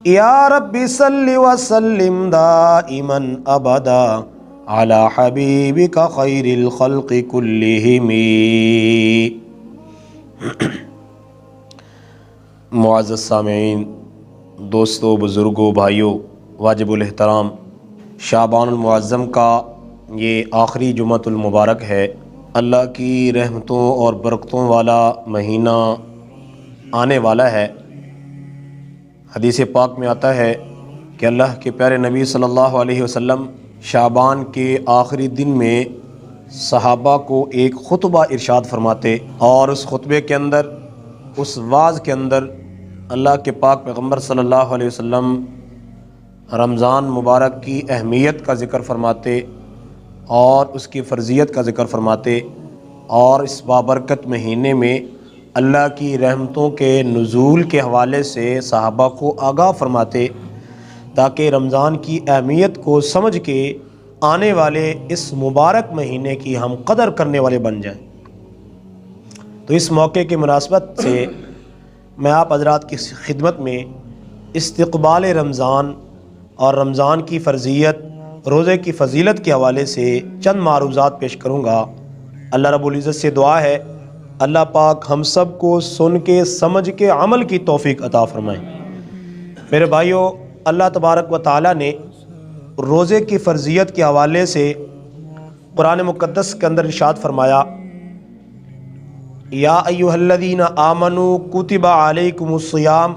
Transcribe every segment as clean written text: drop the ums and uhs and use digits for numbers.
یا رب صلی وسلم دائما ابدا علی حبیبک خیر الخلق کلہم۔ معزز سامعین، دوستو، بزرگوں، بھائیوں، واجب الاحترام، شعبان المعظم کا یہ آخری جمعۃ المبارک ہے۔ اللہ کی رحمتوں اور برکتوں والا مہینہ آنے والا ہے۔ حدیث پاک میں آتا ہے کہ اللہ کے پیارے نبی صلی اللہ علیہ وسلم شعبان کے آخری دن میں صحابہ کو ایک خطبہ ارشاد فرماتے، اور اس خطبے کے اندر، اس واعظ کے اندر اللہ کے پاک پیغمبر صلی اللہ علیہ وسلم رمضان مبارک کی اہمیت کا ذکر فرماتے اور اس کی فرضیت کا ذکر فرماتے، اور اس بابرکت مہینے میں اللہ کی رحمتوں کے نزول کے حوالے سے صحابہ کو آگاہ فرماتے تاکہ رمضان کی اہمیت کو سمجھ کے آنے والے اس مبارک مہینے کی ہم قدر کرنے والے بن جائیں۔ تو اس موقع کی مناسبت سے میں آپ حضرات کی خدمت میں استقبال رمضان اور رمضان کی فرضیت، روزے کی فضیلت کے حوالے سے چند معروضات پیش کروں گا۔ اللہ رب العزت سے دعا ہے اللہ پاک ہم سب کو سن کے سمجھ کے عمل کی توفیق عطا فرمائیں۔ میرے بھائیوں، اللہ تبارک و تعالیٰ نے روزے کی فرضیت کے حوالے سے قرآن مقدس کے اندر ارشاد فرمایا، یا ایھا الذین آمنوا کتب علیکم الصیام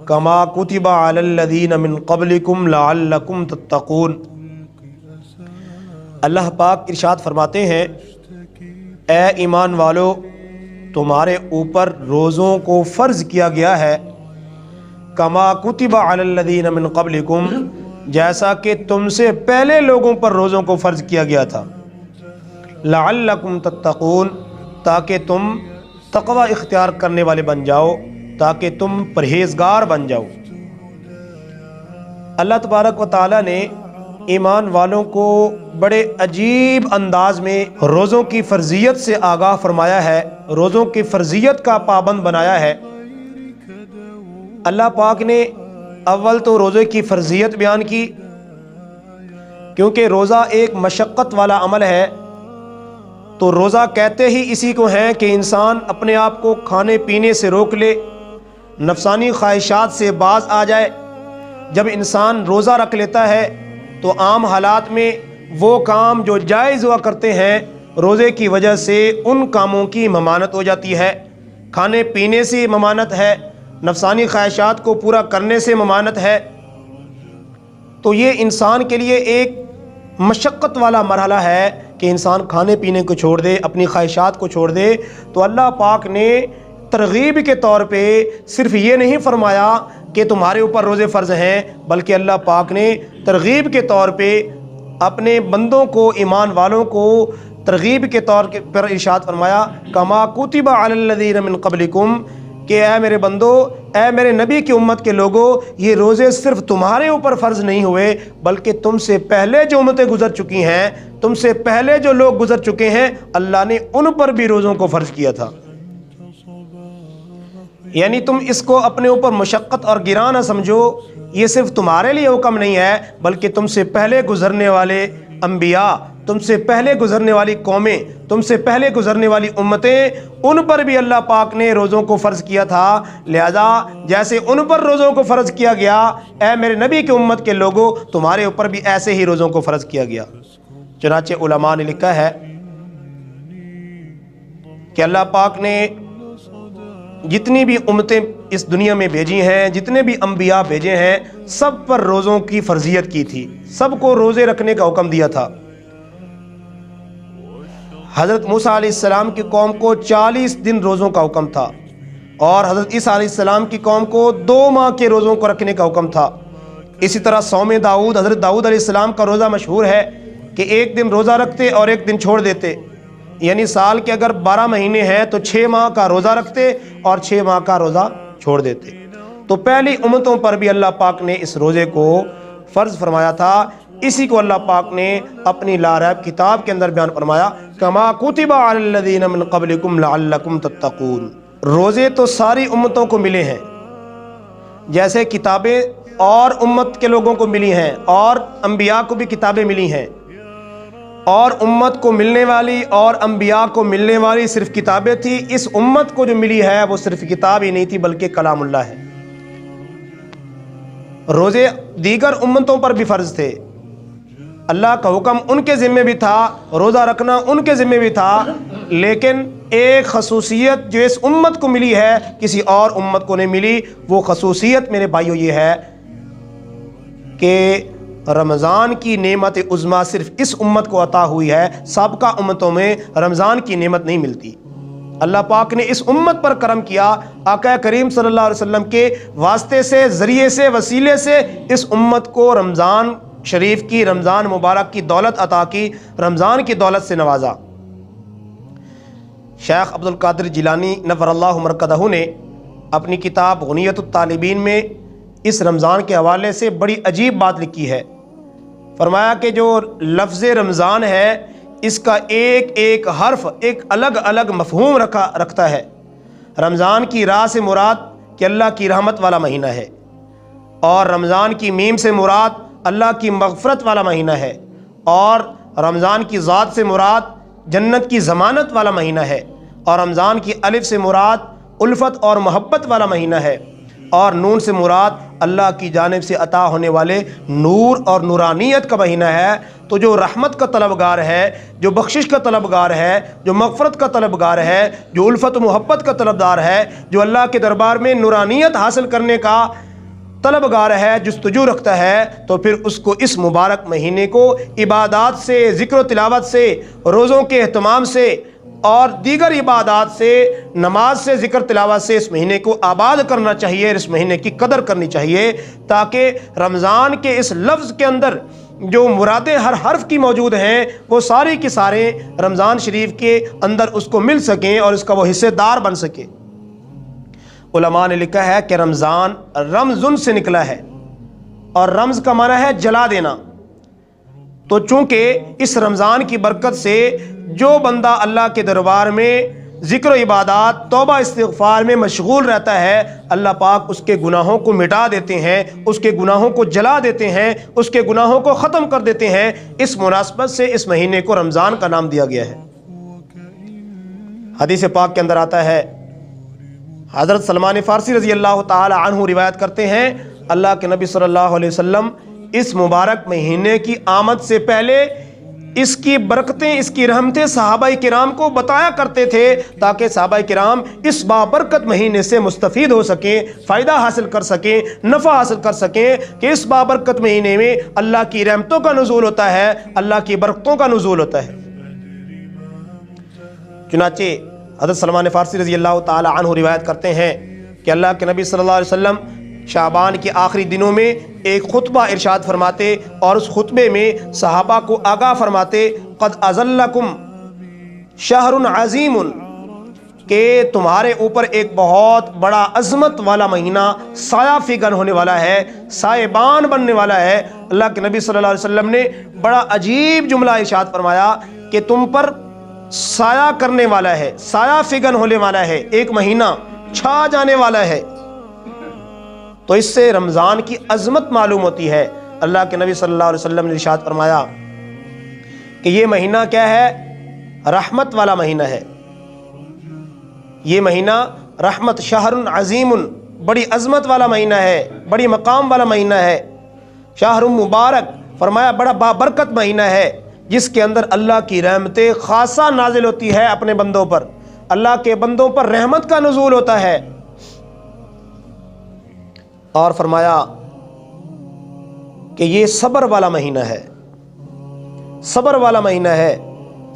کما کتب علی الذین من قبلکم لعلکم تتقون۔ اللہ پاک ارشاد فرماتے ہیں، اے ایمان والو، تمہارے اوپر روزوں کو فرض کیا گیا ہے، کما کتب علی الذین من قبلکم، جیسا کہ تم سے پہلے لوگوں پر روزوں کو فرض کیا گیا تھا، لعلکم تتقون، تاکہ تم تقوی اختیار کرنے والے بن جاؤ، تاکہ تم پرہیزگار بن جاؤ۔ اللہ تبارک و تعالیٰ نے ایمان والوں کو بڑے عجیب انداز میں روزوں کی فرضیت سے آگاہ فرمایا ہے، روزوں کی فرضیت کا پابند بنایا ہے۔ اللہ پاک نے اول تو روزے کی فرضیت بیان کی، کیونکہ روزہ ایک مشقت والا عمل ہے، تو روزہ کہتے ہی اسی کو ہیں کہ انسان اپنے آپ کو کھانے پینے سے روک لے، نفسانی خواہشات سے باز آ جائے۔ جب انسان روزہ رکھ لیتا ہے تو عام حالات میں وہ کام جو جائز ہوا کرتے ہیں، روزے کی وجہ سے ان کاموں کی ممانعت ہو جاتی ہے، کھانے پینے سے ممانعت ہے، نفسانی خواہشات کو پورا کرنے سے ممانعت ہے۔ تو یہ انسان کے لیے ایک مشقت والا مرحلہ ہے کہ انسان کھانے پینے کو چھوڑ دے، اپنی خواہشات کو چھوڑ دے۔ تو اللہ پاک نے ترغیب کے طور پہ صرف یہ نہیں فرمایا کہ تمہارے اوپر روزے فرض ہیں، بلکہ اللہ پاک نے ترغیب کے طور پہ اپنے بندوں کو، ایمان والوں کو ترغیب کے طور پر ارشاد فرمایا، کما کتب علی الذین من قبلکم، کہ اے میرے بندو، اے میرے نبی کی امت کے لوگوں، یہ روزے صرف تمہارے اوپر فرض نہیں ہوئے، بلکہ تم سے پہلے جو امتیں گزر چکی ہیں، تم سے پہلے جو لوگ گزر چکے ہیں، اللہ نے ان پر بھی روزوں کو فرض کیا تھا۔ یعنی تم اس کو اپنے اوپر مشقت اور گراں نہ سمجھو، یہ صرف تمہارے لیے حکم نہیں ہے، بلکہ تم سے پہلے گزرنے والے انبیاء، تم سے پہلے گزرنے والی قومیں، تم سے پہلے گزرنے والی امتیں، ان پر بھی اللہ پاک نے روزوں کو فرض کیا تھا۔ لہذا جیسے ان پر روزوں کو فرض کیا گیا، اے میرے نبی کی امت کے لوگوں، تمہارے اوپر بھی ایسے ہی روزوں کو فرض کیا گیا۔ چنانچہ علماء نے لکھا ہے کہ اللہ پاک نے جتنی بھی امتیں اس دنیا میں بھیجی ہیں، جتنے بھی انبیاء بھیجے ہیں، سب پر روزوں کی فرضیت کی تھی، سب کو روزے رکھنے کا حکم دیا تھا۔ حضرت موسیٰ علیہ السلام کی قوم کو 40 دن روزوں کا حکم تھا، اور حضرت عیسیٰ علیہ السلام کی قوم کو 2 ماہ کے روزوں کو رکھنے کا حکم تھا۔ اسی طرح صوم داؤد، حضرت داؤد علیہ السلام کا روزہ مشہور ہے کہ ایک دن روزہ رکھتے اور ایک دن چھوڑ دیتے، یعنی سال کے اگر 12 مہینے ہیں تو 6 ماہ کا روزہ رکھتے اور 6 ماہ کا روزہ چھوڑ دیتے۔ تو پہلی امتوں پر بھی اللہ پاک نے اس روزے کو فرض فرمایا تھا۔ اسی کو اللہ پاک نے اپنی لا ریب کتاب کے اندر بیان فرمایا، کما کتب علی الذین من قبلکم لعلکم تتقون۔ روزے تو ساری امتوں کو ملے ہیں، جیسے کتابیں اور امت کے لوگوں کو ملی ہیں اور انبیاء کو بھی کتابیں ملی ہیں، اور امت کو ملنے والی اور انبیاء کو ملنے والی صرف کتابیں تھی، اس امت کو جو ملی ہے وہ صرف کتاب ہی نہیں تھی بلکہ کلام اللہ ہے۔ روزے دیگر امتوں پر بھی فرض تھے، اللہ کا حکم ان کے ذمہ بھی تھا، روزہ رکھنا ان کے ذمہ بھی تھا، لیکن ایک خصوصیت جو اس امت کو ملی ہے کسی اور امت کو نہیں ملی، وہ خصوصیت میرے بھائیو یہ ہے کہ رمضان کی نعمت عظمیٰ صرف اس امت کو عطا ہوئی ہے، سابقہ امتوں میں رمضان کی نعمت نہیں ملتی۔ اللہ پاک نے اس امت پر کرم کیا، آقا کریم صلی اللہ علیہ وسلم کے واسطے سے، ذریعے سے، وسیلے سے اس امت کو رمضان شریف کی، رمضان مبارک کی دولت عطا کی، رمضان کی دولت سے نوازا۔ شیخ عبد القادر جیلانی نور اللہ مرکزہ نے اپنی کتاب غنیۃ الطالبین میں اس رمضان کے حوالے سے بڑی عجیب بات لکھی ہے۔ فرمایا کہ جو لفظ رمضان ہے اس کا ایک ایک حرف ایک الگ الگ مفہوم رکھتا ہے۔ رمضان کی راہ سے مراد کہ اللہ کی رحمت والا مہینہ ہے، اور رمضان کی میم سے مراد اللہ کی مغفرت والا مہینہ ہے، اور رمضان کی ذات سے مراد جنت کی ضمانت والا مہینہ ہے، اور رمضان کی الف سے مراد الفت اور محبت والا مہینہ ہے، اور نون سے مراد اللہ کی جانب سے عطا ہونے والے نور اور نورانیت کا مہینہ ہے۔ تو جو رحمت کا طلبگار ہے، جو بخشش کا طلبگار ہے، جو مغفرت کا طلبگار ہے، جو الفت و محبت کا طلبدار ہے، جو اللہ کے دربار میں نورانیت حاصل کرنے کا طلبگار ہے، جستجو رکھتا ہے، تو پھر اس کو اس مبارک مہینے کو عبادات سے، ذکر و تلاوت سے، روزوں کے اہتمام سے اور دیگر عبادات سے، نماز سے، ذکر تلاوت سے اس مہینے کو آباد کرنا چاہیے، اس مہینے کی قدر کرنی چاہیے، تاکہ رمضان کے اس لفظ کے اندر جو مرادیں ہر حرف کی موجود ہیں وہ ساری کی سارے رمضان شریف کے اندر اس کو مل سکیں اور اس کا وہ حصے دار بن سکے۔ علماء نے لکھا ہے کہ رمضان رمضن سے نکلا ہے، اور رمز کا معنی ہے جلا دینا۔ تو چونکہ اس رمضان کی برکت سے جو بندہ اللہ کے دربار میں ذکر و عبادات، توبہ استغفار میں مشغول رہتا ہے، اللہ پاک اس کے گناہوں کو مٹا دیتے ہیں، اس کے گناہوں کو جلا دیتے ہیں، اس کے گناہوں کو ختم کر دیتے ہیں۔ اس مناسبت سے اس مہینے کو رمضان کا نام دیا گیا ہے۔ حدیث پاک کے اندر آتا ہے، حضرت سلمان فارسی رضی اللہ تعالی عنہ روایت کرتے ہیں، اللہ کے نبی صلی اللہ علیہ وسلم اس مبارک مہینے کی آمد سے پہلے اس کی برکتیں، اس کی رحمتیں صحابہ کرام کو بتایا کرتے تھے، تاکہ صحابہ کرام اس بابرکت مہینے سے مستفید ہو سکیں، فائدہ حاصل کر سکیں، نفع حاصل کر سکیں کہ اس بابرکت مہینے میں اللہ کی رحمتوں کا نزول ہوتا ہے، اللہ کی برکتوں کا نزول ہوتا ہے۔ چنانچہ حضرت سلمان فارسی رضی اللہ تعالی عنہ روایت کرتے ہیں کہ اللہ کے نبی صلی اللہ علیہ وسلم شعبان کے آخری دنوں میں ایک خطبہ ارشاد فرماتے، اور اس خطبے میں صحابہ کو آگاہ فرماتے، قد اذلکم شہر عظیم، کہ تمہارے اوپر ایک بہت بڑا عظمت والا مہینہ سایہ فگن ہونے والا ہے، سائبان بننے والا ہے۔ اللہ کے نبی صلی اللہ علیہ وسلم نے بڑا عجیب جملہ ارشاد فرمایا کہ تم پر سایہ کرنے والا ہے، سایہ فگن ہونے والا ہے، ایک مہینہ چھا جانے والا ہے۔ تو اس سے رمضان کی عظمت معلوم ہوتی ہے۔ اللہ کے نبی صلی اللہ علیہ وسلم نے ارشاد فرمایا کہ یہ مہینہ کیا ہے؟ رحمت والا مہینہ ہے۔ یہ مہینہ رحمت، شہر عظیم، بڑی عظمت والا مہینہ ہے، بڑی مقام والا مہینہ ہے۔ شہر مبارک، فرمایا بڑا بابرکت مہینہ ہے، جس کے اندر اللہ کی رحمتیں خاصہ نازل ہوتی ہے اپنے بندوں پر، اللہ کے بندوں پر رحمت کا نزول ہوتا ہے۔ اور فرمایا کہ یہ صبر والا مہینہ ہے، صبر والا مہینہ ہے۔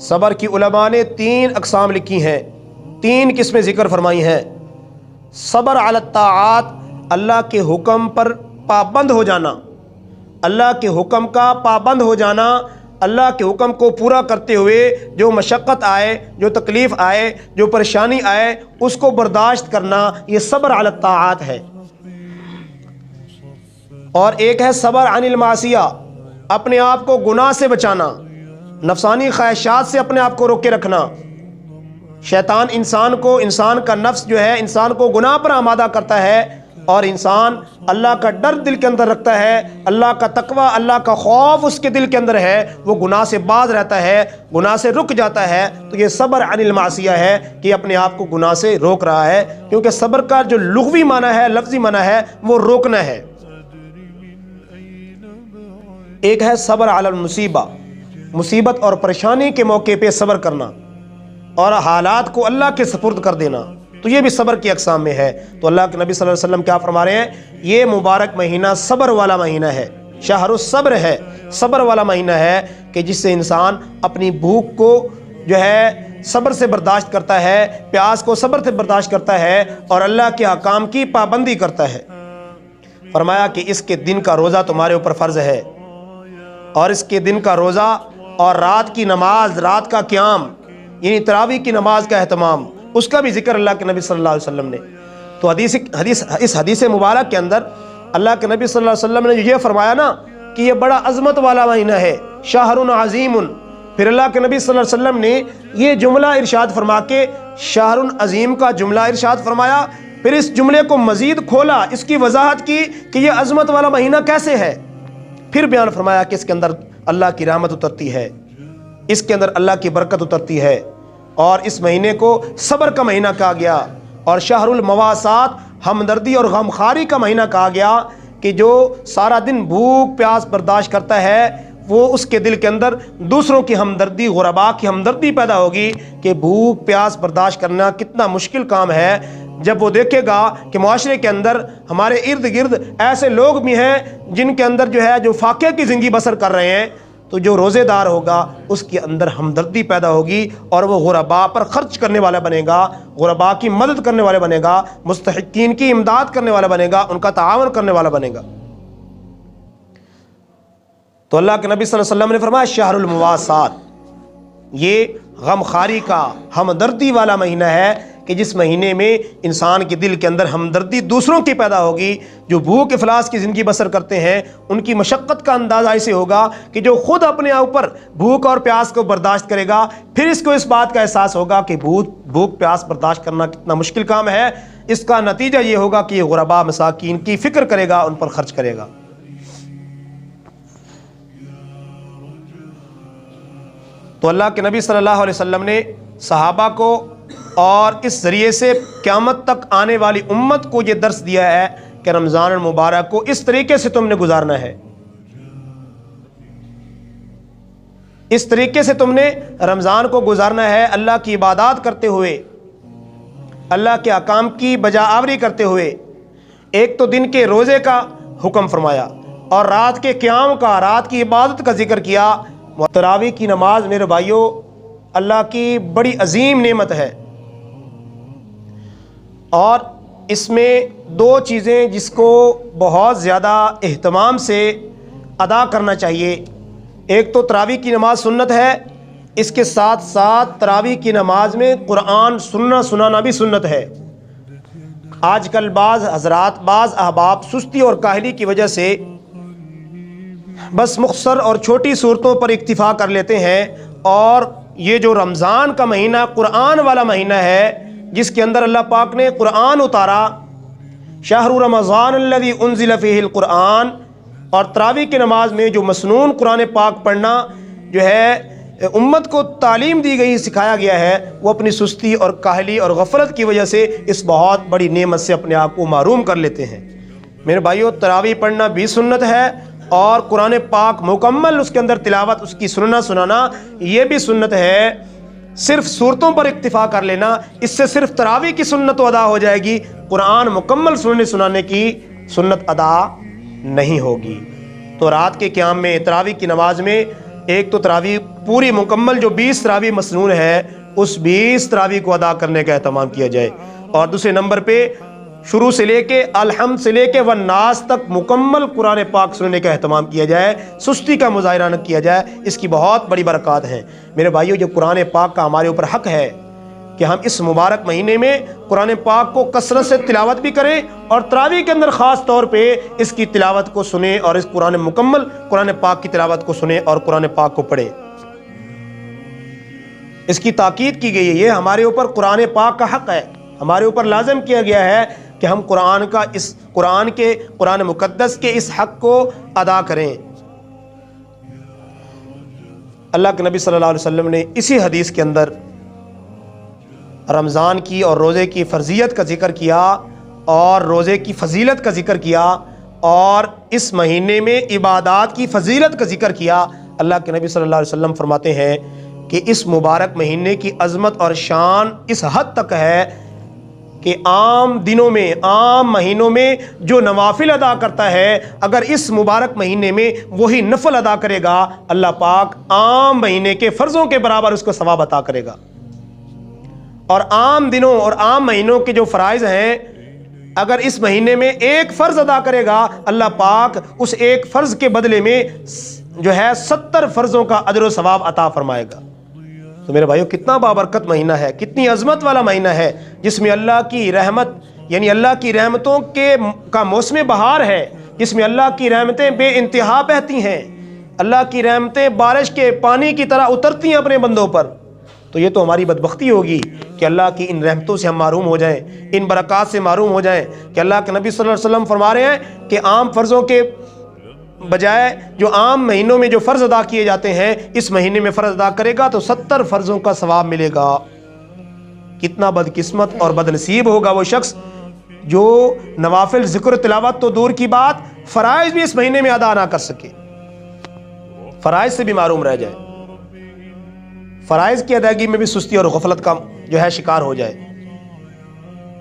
صبر کی علماء نے 3 اقسام لکھی ہیں، 3 قسمیں ذکر فرمائی ہیں۔ صبر علی الطاعات، اللہ کے حکم پر پابند ہو جانا، اللہ کے حکم کا پابند ہو جانا، اللہ کے حکم کو پورا کرتے ہوئے جو مشقت آئے، جو تکلیف آئے، جو پریشانی آئے، اس کو برداشت کرنا، یہ صبر علی الطاعات ہے۔ اور ایک ہے صبر عن المعصیہ، اپنے آپ کو گناہ سے بچانا، نفسانی خواہشات سے اپنے آپ کو روکے رکھنا۔ شیطان انسان کا نفس جو ہے انسان کو گناہ پر آمادہ کرتا ہے، اور انسان اللہ کا ڈر دل کے اندر رکھتا ہے، اللہ کا تقوی، اللہ کا خوف اس کے دل کے اندر ہے، وہ گناہ سے باز رہتا ہے، گناہ سے رک جاتا ہے، تو یہ صبر عن المعصیہ ہے کہ اپنے آپ کو گناہ سے روک رہا ہے، کیونکہ صبر کا جو لغوی معنی ہے، لفظی معنی ہے، وہ روکنا ہے۔ ایک ہے صبر علی المصیبہ، مصیبت اور پریشانی کے موقع پہ صبر کرنا اور حالات کو اللہ کے سپرد کر دینا، تو یہ بھی صبر کی اقسام میں ہے۔ تو اللہ کے نبی صلی اللہ علیہ وسلم کیا فرما رہے ہیں؟ یہ مبارک مہینہ صبر والا مہینہ ہے، شہر الصبر ہے، صبر والا مہینہ ہے کہ جس سے انسان اپنی بھوک کو جو ہے صبر سے برداشت کرتا ہے، پیاس کو صبر سے برداشت کرتا ہے اور اللہ کے احکام کی پابندی کرتا ہے۔ فرمایا کہ اس کے دن کا روزہ تمہارے اوپر فرض ہے، اور اس کے دن کا روزہ اور رات کی نماز، رات کا قیام یعنی تراویح کی نماز کا اہتمام، اس کا بھی ذکر اللہ کے نبی صلی اللہ علیہ وسلم نے۔ تو اس حدیث مبارک کے اندر اللہ کے نبی صلی اللہ علیہ وسلم نے یہ فرمایا نا کہ یہ بڑا عظمت والا مہینہ ہے، شہر عظیم۔ پھر اللہ کے نبی صلی اللہ علیہ وسلم نے یہ جملہ ارشاد فرما کے شہر عظیم کا جملہ ارشاد فرمایا، پھر اس جملے کو مزید کھولا، اس کی وضاحت کی کہ یہ عظمت والا مہینہ کیسے ہے۔ پھر بیان فرمایا کہ اس کے اندر اللہ کی رحمت اترتی ہے، اس کے اندر اللہ کی برکت اترتی ہے، اور اس مہینے کو صبر کا مہینہ کہا گیا، اور شہر المواسات، ہمدردی اور غمخواری کا مہینہ کہا گیا کہ جو سارا دن بھوک پیاس برداشت کرتا ہے، وہ اس کے دل کے اندر دوسروں کی ہمدردی، غربا کی ہمدردی پیدا ہوگی کہ بھوک پیاس برداشت کرنا کتنا مشکل کام ہے۔ جب وہ دیکھے گا کہ معاشرے کے اندر ہمارے ارد گرد ایسے لوگ بھی ہیں جن کے اندر جو ہے جو فاقے کی زندگی بسر کر رہے ہیں، تو جو روزے دار ہوگا اس کے اندر ہمدردی پیدا ہوگی اور وہ غربا پر خرچ کرنے والا بنے گا، غربا کی مدد کرنے والے بنے گا، مستحقین کی امداد کرنے والا بنے گا، ان کا تعاون کرنے والا بنے گا۔ تو اللہ کے نبی صلی اللہ علیہ وسلم نے فرمایا شہر المواسات، یہ غمخواری کا، ہمدردی والا مہینہ ہے کہ جس مہینے میں انسان کے دل کے اندر ہمدردی دوسروں کی پیدا ہوگی۔ جو بھوک افلاس کی زندگی بسر کرتے ہیں ان کی مشقت کا اندازہ ایسے ہوگا کہ جو خود اپنے اوپر بھوک اور پیاس کو برداشت کرے گا، پھر اس کو اس بات کا احساس ہوگا کہ بھوک پیاس برداشت کرنا کتنا مشکل کام ہے۔ اس کا نتیجہ یہ ہوگا کہ یہ غربا مساکین کی فکر کرے گا، ان پر خرچ کرے گا۔ تو اللہ کے نبی صلی اللہ علیہ وسلم نے صحابہ کو اور اس ذریعے سے قیامت تک آنے والی امت کو یہ درس دیا ہے کہ رمضان المبارک کو اس طریقے سے تم نے گزارنا ہے، اس طریقے سے تم نے رمضان کو گزارنا ہے، اللہ کی عبادات کرتے ہوئے، اللہ کے احکام کی بجا آوری کرتے ہوئے۔ ایک تو دن کے روزے کا حکم فرمایا اور رات کے قیام کا، رات کی عبادت کا ذکر کیا۔ تراویح کی نماز میرے بھائیوں اللہ کی بڑی عظیم نعمت ہے، اور اس میں دو چیزیں جس کو بہت زیادہ اہتمام سے ادا کرنا چاہیے۔ ایک تو تراویح کی نماز سنت ہے، اس کے ساتھ ساتھ تراویح کی نماز میں قرآن سنانا بھی سنت ہے۔ آج کل بعض حضرات، بعض احباب سستی اور کاہلی کی وجہ سے بس مختصر اور چھوٹی صورتوں پر اکتفا کر لیتے ہیں، اور یہ جو رمضان کا مہینہ قرآن والا مہینہ ہے جس کے اندر اللہ پاک نے قرآن اتارا، شہر رمضان الذی انزل فیہ القرآن، اور تراویح کی نماز میں جو مسنون قرآن پاک پڑھنا جو ہے امت کو تعلیم دی گئی، سکھایا گیا ہے، وہ اپنی سستی اور کاہلی اور غفلت کی وجہ سے اس بہت بڑی نعمت سے اپنے آپ کو محروم کر لیتے ہیں۔ میرے بھائیو، تراویح پڑھنا بھی سنت ہے، اور قرآن پاک مکمل اس کے اندر تلاوت، اس کی سنانا یہ بھی سنت ہے۔ صرف صورتوں پر اکتفا کر لینا، اس سے صرف تراویح کی سنت تو ادا ہو جائے گی، قرآن مکمل سنانے کی سنت ادا نہیں ہوگی۔ تو رات کے قیام میں، تراویح کی نماز میں، ایک تو تراویح پوری مکمل جو 20 تراویح مسنون ہے اس 20 تراویح کو ادا کرنے کا اہتمام کیا جائے، اور دوسرے نمبر پہ شروع سے لے کے الحمد سے لے کے والناس تک مکمل قرآن پاک سننے کا اہتمام کیا جائے، سستی کا مظاہرہ نہ کیا جائے، اس کی بہت بڑی برکات ہیں۔ میرے بھائیو، جو قرآن پاک کا ہمارے اوپر حق ہے کہ ہم اس مبارک مہینے میں قرآن پاک کو کثرت سے تلاوت بھی کریں، اور تراویح کے اندر خاص طور پہ اس کی تلاوت کو سنیں، اور اس مکمل قرآن پاک کی تلاوت کو سنیں اور قرآن پاک کو پڑھیں۔ اس کی تاکید کی گئی ہے، یہ ہمارے اوپر قرآن پاک کا حق ہے، ہمارے اوپر لازم کیا گیا ہے کہ ہم قرآن مقدس کے اس حق کو ادا کریں۔ اللہ کے نبی صلی اللہ علیہ وسلم نے اسی حدیث کے اندر رمضان کی اور روزے کی فرضیت کا ذکر کیا اور روزے کی فضیلت کا ذکر کیا اور اس مہینے میں عبادات کی فضیلت کا ذکر کیا۔ اللہ کے نبی صلی اللہ علیہ وسلم فرماتے ہیں کہ اس مبارک مہینے کی عظمت اور شان اس حد تک ہے کہ عام دنوں میں، عام مہینوں میں جو نوافل ادا کرتا ہے، اگر اس مبارک مہینے میں وہی نفل ادا کرے گا، اللہ پاک عام مہینے کے فرضوں کے برابر اس کو ثواب عطا کرے گا۔ اور عام دنوں اور عام مہینوں کے جو فرائض ہیں، اگر اس مہینے میں ایک فرض ادا کرے گا، اللہ پاک اس ایک فرض کے بدلے میں جو ہے 70 فرضوں کا اجر و ثواب عطا فرمائے گا۔ تو میرے بھائیو، کتنا بابرکت مہینہ ہے، کتنی عظمت والا مہینہ ہے، جس میں اللہ کی رحمت یعنی اللہ کی رحمتوں کا موسم بہار ہے، جس میں اللہ کی رحمتیں بے انتہا بہتی ہیں، اللہ کی رحمتیں بارش کے پانی کی طرح اترتی ہیں اپنے بندوں پر۔ تو یہ تو ہماری بدبختی ہوگی کہ اللہ کی ان رحمتوں سے ہم محروم ہو جائیں، ان برکات سے محروم ہو جائیں کہ اللہ کے نبی صلی اللہ علیہ وسلم فرما رہے ہیں کہ عام فرضوں کے بجائے جو عام مہینوں میں جو فرض ادا کیے جاتے ہیں، اس مہینے میں فرض ادا کرے گا تو 70 فرضوں کا ثواب ملے گا۔ کتنا بدقسمت اور بدنصیب ہوگا وہ شخص جو نوافل ذکر تلاوت تو دور کی بات، فرائض بھی اس مہینے میں ادا نہ کر سکے، فرائض سے بھی محروم رہ جائے، فرائض کی ادائیگی میں بھی سستی اور غفلت کا جو ہے شکار ہو جائے۔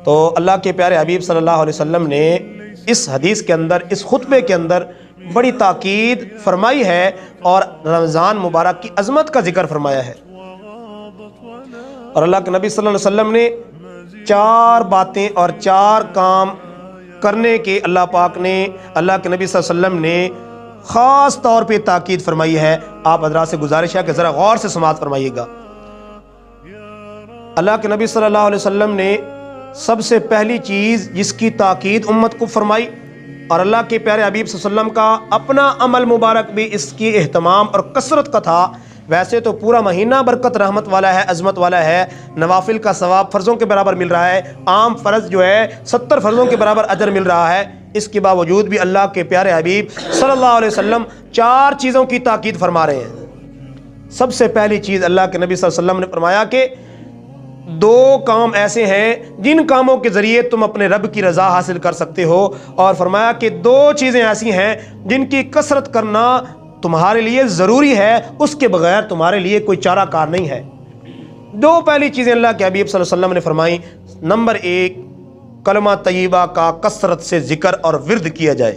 تو اللہ کے پیارے حبیب صلی اللہ علیہ وسلم نے اس حدیث کے اندر، اس خطبے کے اندر بڑی تاکید فرمائی ہے اور رمضان مبارک کی عظمت کا ذکر فرمایا ہے۔ اور اللہ کے نبی صلی اللہ علیہ وسلم نے 4 باتیں اور 4 کام کرنے کے اللہ پاک نے، اللہ کے نبی صلی اللہ علیہ وسلم نے خاص طور پہ تاکید فرمائی ہے۔ آپ حضرات سے گزارش ہے کہ ذرا غور سے سماعت فرمائیے گا۔ اللہ کے نبی صلی اللہ علیہ وسلم نے سب سے پہلی چیز جس کی تاکید امت کو فرمائی، اور اللہ کے پیارے حبیب صلی اللہ علیہ وسلم کا اپنا عمل مبارک بھی اس کی اہتمام اور کثرت کا تھا۔ ویسے تو پورا مہینہ برکت رحمت والا ہے، عظمت والا ہے، نوافل کا ثواب فرضوں کے برابر مل رہا ہے، عام فرض جو ہے 70 فرضوں کے برابر اجر مل رہا ہے۔ اس کے باوجود بھی اللہ کے پیارے حبیب صلی اللہ علیہ وسلم 4 چیزوں کی تاکید فرما رہے ہیں۔ سب سے پہلی چیز اللہ کے نبی صلی اللہ علیہ وسلم نے فرمایا کہ 2 کام ایسے ہیں جن کاموں کے ذریعے تم اپنے رب کی رضا حاصل کر سکتے ہو، اور فرمایا کہ 2 چیزیں ایسی ہیں جن کی کثرت کرنا تمہارے لیے ضروری ہے، اس کے بغیر تمہارے لیے کوئی چارہ کار نہیں ہے۔ 2 پہلی چیزیں اللہ کے حبیب صلی اللہ علیہ وسلم نے فرمائی۔ نمبر 1، کلمہ طیبہ کا کثرت سے ذکر اور ورد کیا جائے۔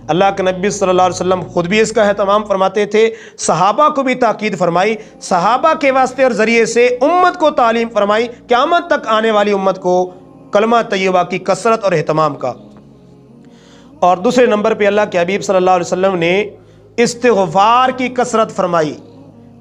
اللہ کے نبی صلی اللہ علیہ وسلم خود بھی اس کا اہتمام فرماتے تھے، صحابہ کو بھی تاکید فرمائی، صحابہ کے واسطے اور ذریعے سے امت کو تعلیم فرمائی، قیامت تک آنے والی امت کو کلمہ طیبہ کی کثرت اور اہتمام کا۔ اور دوسرے نمبر پہ اللہ کے حبیب صلی اللہ علیہ وسلم نے استغفار کی کثرت فرمائی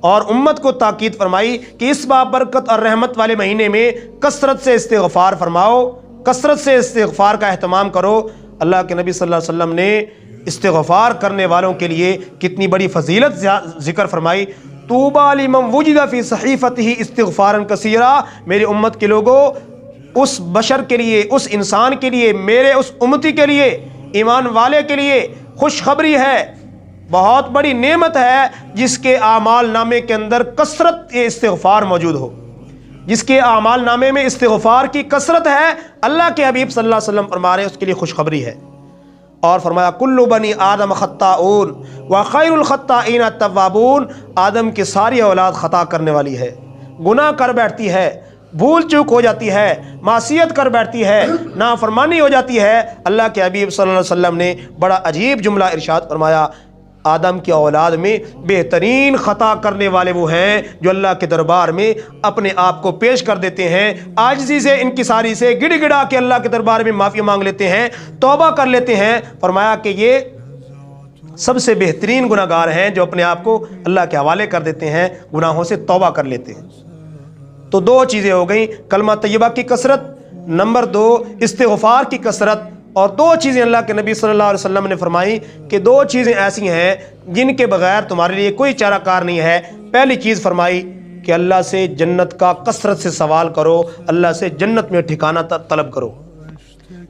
اور امت کو تاکید فرمائی کہ اس بابرکت اور رحمت والے مہینے میں کثرت سے استغفار فرماؤ، کثرت سے استغفار کا اہتمام کرو۔ اللہ کے نبی صلی اللہ علیہ وسلم نے استغفار کرنے والوں کے لیے کتنی بڑی فضیلت ذکر فرمائی۔ طوبیٰ لمن وجد فی صحیفتہ استغفارا کثیرا، میری امت کے لوگوں، اس بشر کے لیے، اس انسان کے لیے، میرے اس امتی کے لیے، ایمان والے کے لیے خوشخبری ہے، بہت بڑی نعمت ہے جس کے اعمال نامے کے اندر کثرت استغفار موجود ہو، جس کے اعمال نامے میں استغفار کی کثرت ہے۔ اللہ کے حبیب صلی اللہ علیہ وسلم فرما رہے ہیں اس کے لیے خوشخبری ہے۔ اور فرمایا کل بنی آدم خطاؤن وخیر الخطائین التوابون، آدم کی ساری اولاد خطا کرنے والی ہے، گناہ کر بیٹھتی ہے، بھول چوک ہو جاتی ہے، معصیت کر بیٹھتی ہے، نافرمانی ہو جاتی ہے۔ اللہ کے حبیب صلی اللہ علیہ وسلم نے بڑا عجیب جملہ ارشاد فرمایا، آدم کی اولاد میں بہترین خطا کرنے والے وہ ہیں جو اللہ کے دربار میں اپنے آپ کو پیش کر دیتے ہیں، عاجزی سے، انکساری سے، گڑ گڑا کے اللہ کے دربار میں معافی مانگ لیتے ہیں، توبہ کر لیتے ہیں۔ فرمایا کہ یہ سب سے بہترین گناہ گار ہیں جو اپنے آپ کو اللہ کے حوالے کر دیتے ہیں، گناہوں سے توبہ کر لیتے ہیں۔ تو 2 چیزیں ہو گئیں، کلمہ طیبہ کی کثرت، نمبر 2 استغفار کی کثرت، اور 2 چیزیں اللہ کے نبی صلی اللہ علیہ وسلم نے فرمائی کہ 2 چیزیں ایسی ہیں جن کے بغیر تمہارے لیے کوئی چارہ کار نہیں ہے۔ پہلی چیز فرمائی کہ اللہ سے جنت کا کثرت سے سوال کرو، اللہ سے جنت میں ٹھکانہ طلب کرو۔